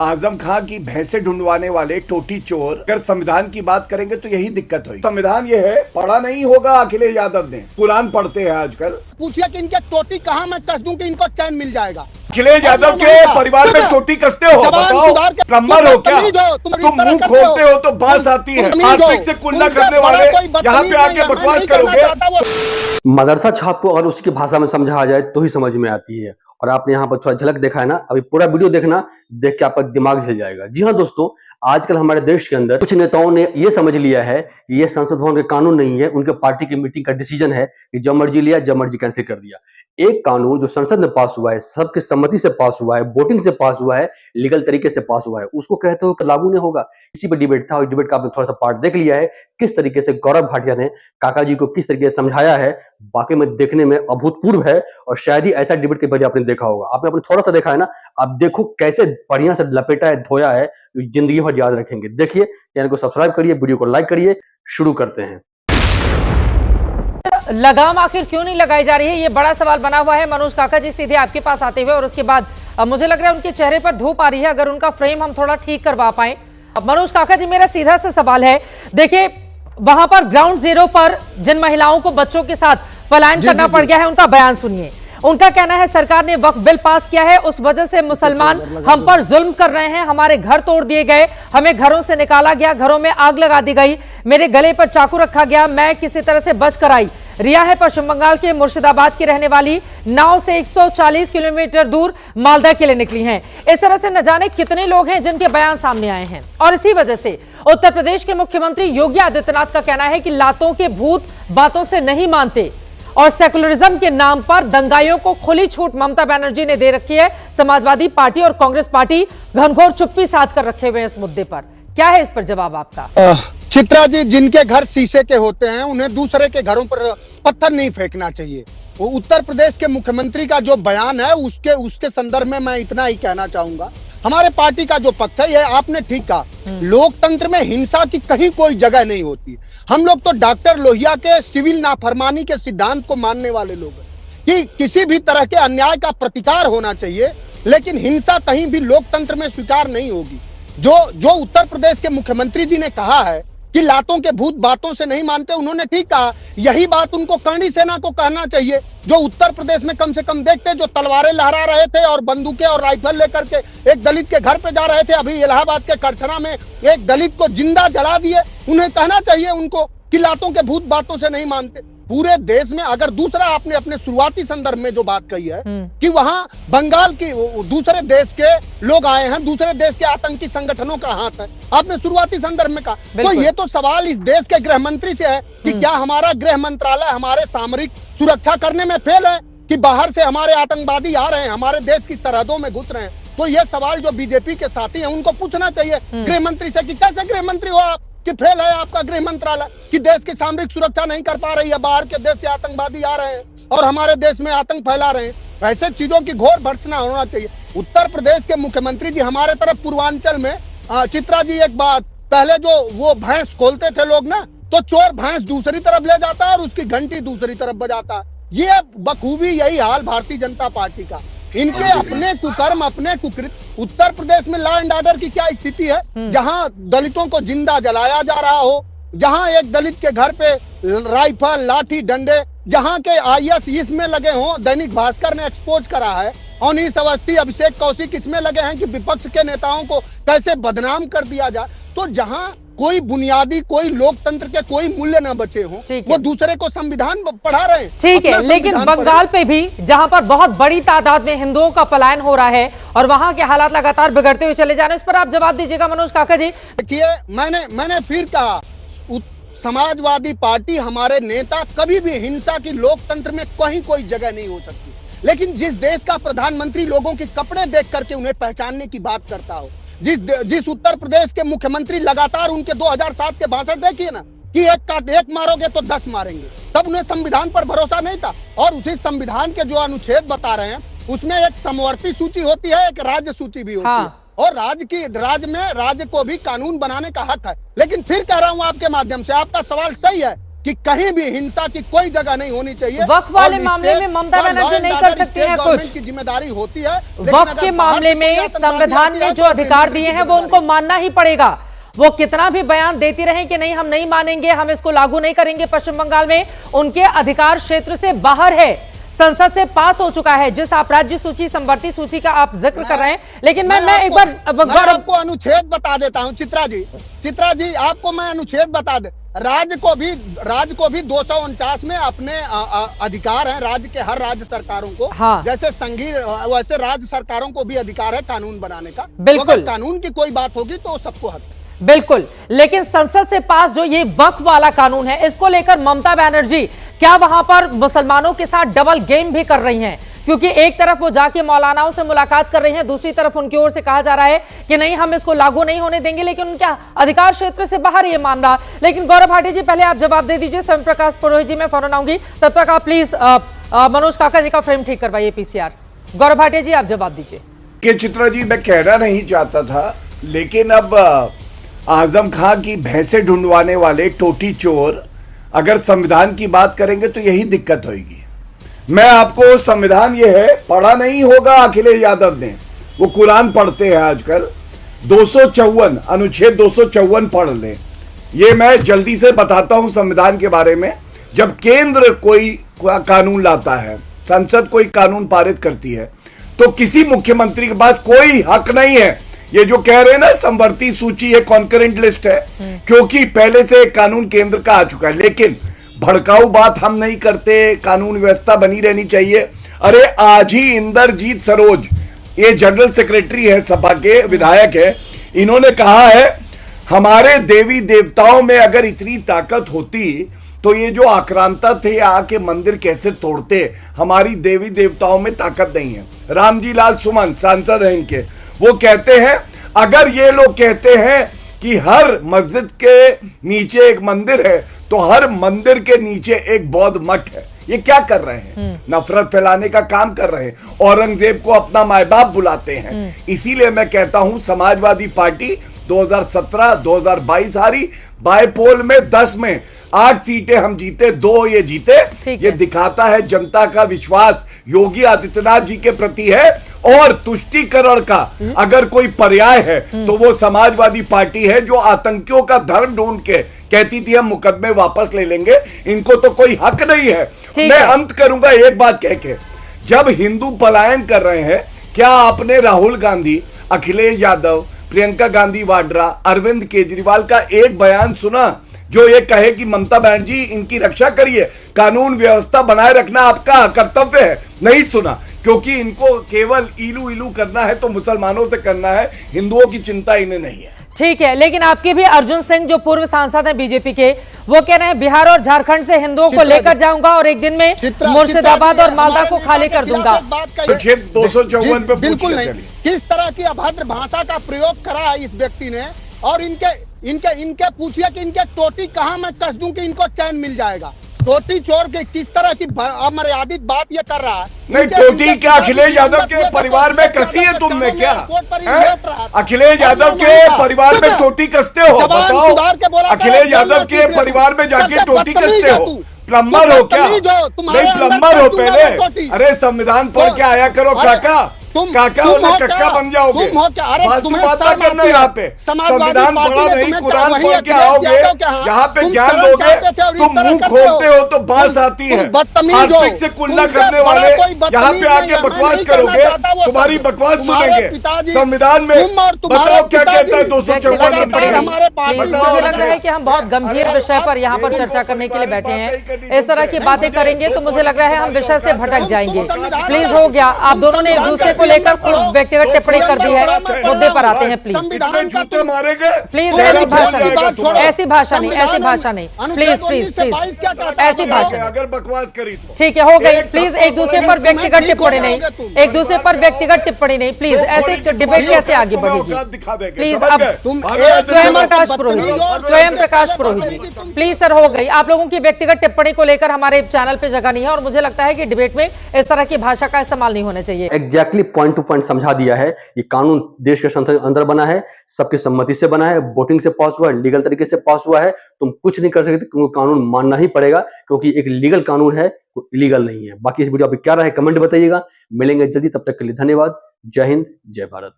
आजम खां की भैंसे ढूंढवाने वाले टोटी चोर अगर संविधान की बात करेंगे तो यही दिक्कत हुई। संविधान ये है, पढ़ा नहीं होगा अखिलेश यादव ने, कुरान पढ़ते हैं आजकल। पूछिए कि इनके टोटी कहाँ मैं कस दूं कि इनको चैन मिल जाएगा। अखिलेश यादव के परिवार में टोटी कसते हो, बताओ ब्रह्मण हो क्या? तुम मुंह खोलते हो तो बात आती है। आर्थिक से कुल्ला करने वाले यहाँ पे आके बकवास करोगे। मदरसा छाप को अगर उसी की भाषा में समझाया जाए तो ही समझ में आती है। और आपने यहाँ पर थोड़ा झलक देखा है ना, अभी पूरा वीडियो देखना, देख के आपका दिमाग हिल जाएगा। जी हाँ दोस्तों, आजकल हमारे देश के अंदर कुछ नेताओं ने ये समझ लिया है कि ये संसद भवन के कानून नहीं है, उनके पार्टी की मीटिंग का डिसीजन है कि जब मर्जी लिया जब मर्जी कैंसिल कर दिया। एक कानून जो संसद में पास हुआ है, सबके सम्मति से पास हुआ है, वोटिंग से पास हुआ है, लीगल तरीके से पास हुआ है, उसको कहते हो कि लागू नहीं होगा। इसी पर डिबेट था और डिबेट का आपने थोड़ा सा पार्ट देख लिया है, किस तरीके से गौरव भाटिया ने काका जी को किस तरीके से समझाया है। वाकई में देखने में अभूतपूर्व है और शायद ही ऐसा डिबेट के वजह आपने देखा होगा। आपने अपने थोड़ा सा देखा है ना, आप देखो कैसे बढ़िया से लपेटा है, धोया है, जिंदगी भर याद रखेंगे। देखिए, चैनल को सब्सक्राइब करिए, वीडियो को लाइक करिए। शुरू करते हैं। लगाम आखिर क्यों नहीं लगाई जा रही है, ये बड़ा सवाल बना हुआ है। मनोज काका जी सीधे आपके पास आते हुए और उसके बाद मुझे लग रहा है उनके चेहरे पर धूप आ रही है, अगर उनका फ्रेम हम थोड़ा ठीक करवा पाए। मनोज काका जी, मेरा सीधा सा सवाल है, देखिए वहां पर ग्राउंड जीरो पर जिन महिलाओं को बच्चों के साथ पलायन करना पड़ गया है, उनका बयान सुनिए। उनका कहना है सरकार ने वक्फ बिल पास किया है, उस वजह से मुसलमान हम पर जुल्म कर रहे हैं, हमारे घर तोड़ दिए गए, हमें घरों से निकाला गया, घरों में आग लगा दी गई, मेरे गले पर चाकू रखा गया, मैं किसी तरह से बच कर आई। रिया है पश्चिम बंगाल के मुर्शिदाबाद की रहने वाली, नाव से 140 किलोमीटर दूर मालदा के लिए निकली हैं। इस तरह से न जाने कितने लोग हैं जिनके बयान सामने आए हैं। और इसी वजह से उत्तर प्रदेश के मुख्यमंत्री योगी आदित्यनाथ का कहना है कि लातों के भूत बातों से नहीं मानते और सेकुलरिज्म के नाम पर दंगाइयों को खुली छूट ममता बनर्जी ने दे रखी है। समाजवादी पार्टी और कांग्रेस पार्टी घनघोर चुप्पी साध कर रखे हुए हैं इस मुद्दे पर। क्या है इस पर जवाब आपका? चित्रा जी, जिनके घर शीशे के होते हैं उन्हें दूसरे के घरों पर पत्थर नहीं फेंकना चाहिए। वो उत्तर प्रदेश के मुख्यमंत्री का जो बयान है उसके संदर्भ में मैं इतना ही कहना चाहूंगा। हमारे पार्टी का जो पक्ष है, ये आपने ठीक कहा, लोकतंत्र में हिंसा की कहीं कोई जगह नहीं होती। हम लोग तो डॉक्टर लोहिया के सिविल नाफरमानी के सिद्धांत को मानने वाले लोग हैं कि किसी भी तरह के अन्याय का प्रतिकार होना चाहिए, लेकिन हिंसा कहीं भी लोकतंत्र में स्वीकार नहीं होगी। जो उत्तर प्रदेश के मुख्यमंत्री जी ने कहा है कि लातों के भूत बातों से नहीं मानते, उन्होंने ठीक कहा। यही बात उनको करणी सेना को कहना चाहिए, जो उत्तर प्रदेश में कम से कम देखते, जो तलवारें लहरा रहे थे और बंदूकें और राइफल लेकर के एक दलित के घर पे जा रहे थे। अभी इलाहाबाद के करछना में एक दलित को जिंदा जला दिए। उन्हें कहना चाहिए उनको कि लातों के भूत बातों से नहीं मानते। पूरे देश में अगर दूसरा, आपने अपने शुरुआती संदर्भ में जो बात कही है कि वहां बंगाल की दूसरे देश के लोग आए हैं, दूसरे देश के आतंकी संगठनों का हाथ है, आपने शुरुआती संदर्भ में कहा, तो ये तो सवाल इस देश के गृह मंत्री से है कि क्या हमारा गृह मंत्रालय हमारे सामरिक सुरक्षा करने में फेल है कि बाहर से हमारे आतंकवादी आ रहे हैं, हमारे देश की सरहदों में घुस रहे हैं। तो ये सवाल जो बीजेपी के साथी हैं उनको पूछना चाहिए गृह मंत्री से कि कैसे गृह मंत्री हो आप कि फेल है आपका गृह मंत्रालय, कि देश की सामरिक सुरक्षा नहीं कर पा रही है, बाहर के देश से आतंकवादी आ रहे हैं और हमारे देश में आतंक फैला रहे हैं। ऐसे चीजों की घोर भर्त्सना होना चाहिए। उत्तर प्रदेश के मुख्यमंत्री जी, हमारे तरफ पूर्वांचल में चित्रा जी, एक बात, पहले जो वो भैंस खोलते थे लोग ना, तो चोर भैंस दूसरी तरफ ले जाता है और उसकी घंटी दूसरी तरफ बजाता है। ये बखूबी यही हाल भारतीय जनता पार्टी का। इनके अपने कुकर्म, अपने कुकृत। उत्तर प्रदेश में लॉ एंड ऑर्डर की क्या स्थिति है, जहां दलितों को जिंदा जलाया जा रहा हो, जहां एक दलित के घर पे राइफल, लाठी, डंडे, जहां के आईएएस इसमें लगे हों। दैनिक भास्कर ने एक्सपोज करा है। अनीस अवस्थी, अभिषेक कौशिक इसमें लगे हैं कि विपक्ष के नेताओं को कैसे बदनाम कर दिया जाए। तो जहां कोई बुनियादी, कोई लोकतंत्र के कोई मूल्य न बचे हों, वो दूसरे को संविधान पढ़ा रहे हैं। ठीक है, लेकिन बंगाल पे भी जहां पर बहुत बड़ी तादाद में हिंदुओं का पलायन हो रहा है और वहां के हालात लगातार बिगड़ते हुए चले जा रहे हैं, इस पर आप जवाब दीजिएगा मनोज काका जी। देखिए, मैंने फिर कहा, समाजवादी पार्टी, हमारे नेता कभी भी हिंसा की लोकतंत्र में कहीं कोई जगह नहीं हो सकती। लेकिन जिस देश का प्रधानमंत्री लोगों के कपड़े देख करके उन्हें पहचानने की बात करता हो, जिस उत्तर प्रदेश के मुख्यमंत्री लगातार उनके 2007 के भाषण देखिए ना कि एक मारोगे तो 10 मारेंगे, तब उन्हें संविधान पर भरोसा नहीं था। और उसी संविधान के जो अनुच्छेद बता रहे हैं उसमें एक समवर्ती सूची होती है, एक राज्य सूची भी होती है, और राज्य में राज्य को भी कानून बनाने का हक है। लेकिन फिर कह रहा हूं आपके माध्यम से, आपका सवाल सही है कि कहीं भी हिंसा की कोई जगह नहीं होनी चाहिए। वक्फ वाले मामले में ममता बनर्जी नहीं कर सकती हैं कुछ, की जिम्मेदारी होती है। वक्फ के मामले में संविधान ने जो अधिकार दिए हैं वो उनको मानना ही पड़ेगा। वो कितना भी बयान देती रहे कि नहीं हम नहीं मानेंगे, हम इसको लागू नहीं करेंगे पश्चिम बंगाल में, उनके अधिकार क्षेत्र से बाहर है। संसद से पास हो चुका है। जिस आप राज्य सूची समवर्ती सूची का आप जिक्र कर रहे हैं, लेकिन मैं एक बार आपको अनुच्छेद बता देता हूं चित्रा जी आपको मैं अनुच्छेद बता दे। राज्य को भी 249 में अपने अधिकार हैं, राज्य के हर राज्य सरकारों को। हाँ। जैसे संघीय वैसे राज्य सरकारों को भी अधिकार है कानून बनाने का। बिल्कुल। तो अगर कानून की कोई बात होगी तो सबको हक है। बिल्कुल, लेकिन संसद से पास जो ये वक्फ वाला कानून है, इसको लेकर ममता बनर्जी क्या वहां पर मुसलमानों के साथ डबल गेम भी कर रही हैं? क्योंकि एक तरफ वो जाके मौलानाओं से मुलाकात कर रही हैं, दूसरी तरफ उनकी ओर से कहा जा रहा है कि नहीं हम इसको लागू नहीं होने देंगे, लेकिन उनके अधिकार क्षेत्र से बाहर ये मामला। लेकिन गौरव भाटी जी पहले आप जवाब दे दीजिए, स्वयं प्रकाश पुरोहित जी मैं फौरन आऊंगी, तब तक आप प्लीज मनोज काका जी का फ्रेम ठीक करवाइए पीसीआर। गौरव भाटी जी आप जवाब दीजिए। कि चित्रा जी मैं कहना नहीं चाहता था, लेकिन अब आजम खां की भैंसे ढूंढवाने वाले टोटी चोर अगर संविधान की बात करेंगे तो यही दिक्कत होगी। मैं आपको संविधान ये है, पढ़ा नहीं होगा अखिलेश यादव ने, वो कुरान पढ़ते हैं आजकल, 254 अनुच्छेद 254 पढ़ लें। ये मैं जल्दी से बताता हूं संविधान के बारे में। जब केंद्र कोई कानून लाता है, संसद कोई कानून पारित करती है, तो किसी मुख्यमंत्री के पास कोई हक नहीं है। ये जो कह रहे हैं ना समवर्ती सूची, ये कॉन्करेंट लिस्ट है, क्योंकि पहले से कानून केंद्र का आ चुका है। लेकिन भड़काऊ बात हम नहीं करते, कानून व्यवस्था बनी रहनी चाहिए। अरे आज ही इंद्रजीत सरोज, ये जनरल सेक्रेटरी है, सपा के विधायक है, इन्होंने कहा है हमारे देवी देवताओं में अगर इतनी ताकत होती तो ये जो आक्रांता थे आके मंदिर कैसे तोड़ते। हमारी देवी देवताओं में ताकत नहीं है। रामजी लाल सुमन सांसद है इनके, वो कहते हैं अगर ये लोग कहते हैं कि हर मस्जिद के नीचे एक मंदिर है तो हर मंदिर के नीचे एक बौद्ध मठ है। ये क्या कर रहे हैं? नफरत फैलाने का काम कर रहे हैं, औरंगजेब को अपना माय बाप बुलाते हैं। इसीलिए मैं कहता हूं समाजवादी पार्टी 2017-2022 हारी, बायपोल में 10 में 8 सीटें हम जीते, 2 ये जीते। ये दिखाता है जनता का विश्वास योगी आदित्यनाथ जी के प्रति है। और तुष्टीकरण का अगर कोई पर्याय है तो वो समाजवादी पार्टी है, जो आतंकियों का धर्म ढूंढ के कहती थी हम मुकदमे वापस ले लेंगे। इनको तो कोई हक नहीं है। मैं अंत करूंगा एक बात कह के, जब हिंदू पलायन कर रहे हैं, क्या आपने राहुल गांधी, अखिलेश यादव, प्रियंका गांधी वाड्रा, अरविंद केजरीवाल का एक बयान सुना जो ये कहे कि ममता बनर्जी इनकी रक्षा करिए, कानून व्यवस्था बनाए रखना आपका कर्तव्य है? नहीं सुना, क्योंकि इनको केवल इलू इलू करना है तो मुसलमानों से करना है, हिंदुओं की चिंता इन्हें नहीं है। ठीक है, लेकिन आपके भी अर्जुन सिंह जो पूर्व सांसद हैं बीजेपी के, वो कह रहे हैं बिहार और झारखंड से हिंदुओं को लेकर जाऊंगा और एक दिन में मुर्शिदाबाद और मालदा को खाली कर दूंगा। 254 पे बिल्कुल नहीं। किस तरह की अभद्र भाषा का प्रयोग करा है इस व्यक्ति ने, और इनके पूछिए कि इनके टोटी कहाँ मैं कस दूं कि इनको चैन मिल जाएगा। टोटी चोर के किस तरह की अमर्यादित बात ये कर रहा है। नहीं, टोटी क्या अखिलेश यादव के परिवार में कसी है तुमने क्या? अखिलेश यादव के परिवार में टोटी कसते हो? बताओ, अखिलेश यादव के परिवार में जाके टोटी कसते हो? प्लम्बर हो क्या? नहीं, प्लम्बर हो पहले। अरे संविधान पढ़ के आया करो काका, काका कक्का बन जाओगे। बात करना यहाँ पे, संविधान पढ़ा नहीं, कुरान पढ़ के आओगे, यहाँ पे ज्ञान दोगे, तुम मुंह खोलते हो तो बात आती है। आर्थिक से कुल्ला करने वाले यहाँ पे आके बकवास करोगे, तुम्हारी बकवास सुनेंगे। संविधान में बताओ क्या कहता है 254। मुझे लग रहा है कि हम बहुत गंभीर विषय पर यहाँ पर चर्चा करने के लिए बैठे हैं। इस तरह की बातें करेंगे तो मुझे लग रहा है हम विषय से भटक जाएंगे। प्लीज हो गया, आप दोनों ने एक दूसरे को लेकर खुद व्यक्तिगत टिप्पणी कर दी है, मुद्दे पर आते हैं। प्लीज प्लीज ऐसी भाषा नहीं, ऐसी भाषा नहीं, प्लीज प्लीज प्लीज ऐसी भाषा अगर बकवास करी तो ठीक है, हो गई। प्लीज एक दूसरे पर व्यक्तिगत टिप्पणी नहीं, एक दूसरे पर व्यक्तिगत टिप्पणी नहीं। प्लीज ऐसे डिबेट कैसे आगे बढ़ेगी? प्लीज अब स्वयं प्रकाश पुरोहित, स्वयं प्रकाश पुरोहित, प्लीज सर, हो गई। आप लोगों की व्यक्तिगत टिप्पणी को लेकर हमारे चैनल पे जगह नहीं है और मुझे लगता है कि डिबेट में इस तरह की भाषा का इस्तेमाल नहीं होना चाहिए। एग्जैक्टली पॉइंट टू पॉइंट समझा दिया है। ये कानून देश के संसद के अंदर बना है, सबकी सम्मति से बना है, वोटिंग से पास हुआ है, लीगल तरीके से पास हुआ है। तुम कुछ नहीं कर सकते, क्योंकि कानून मानना ही पड़ेगा, क्योंकि एक लीगल कानून है, वो इलीगल नहीं है। बाकी इस वीडियो पे क्या रहा है कमेंट बताइएगा। मिलेंगे जल्दी, तब तक के लिए धन्यवाद। जय हिंद, जय भारत।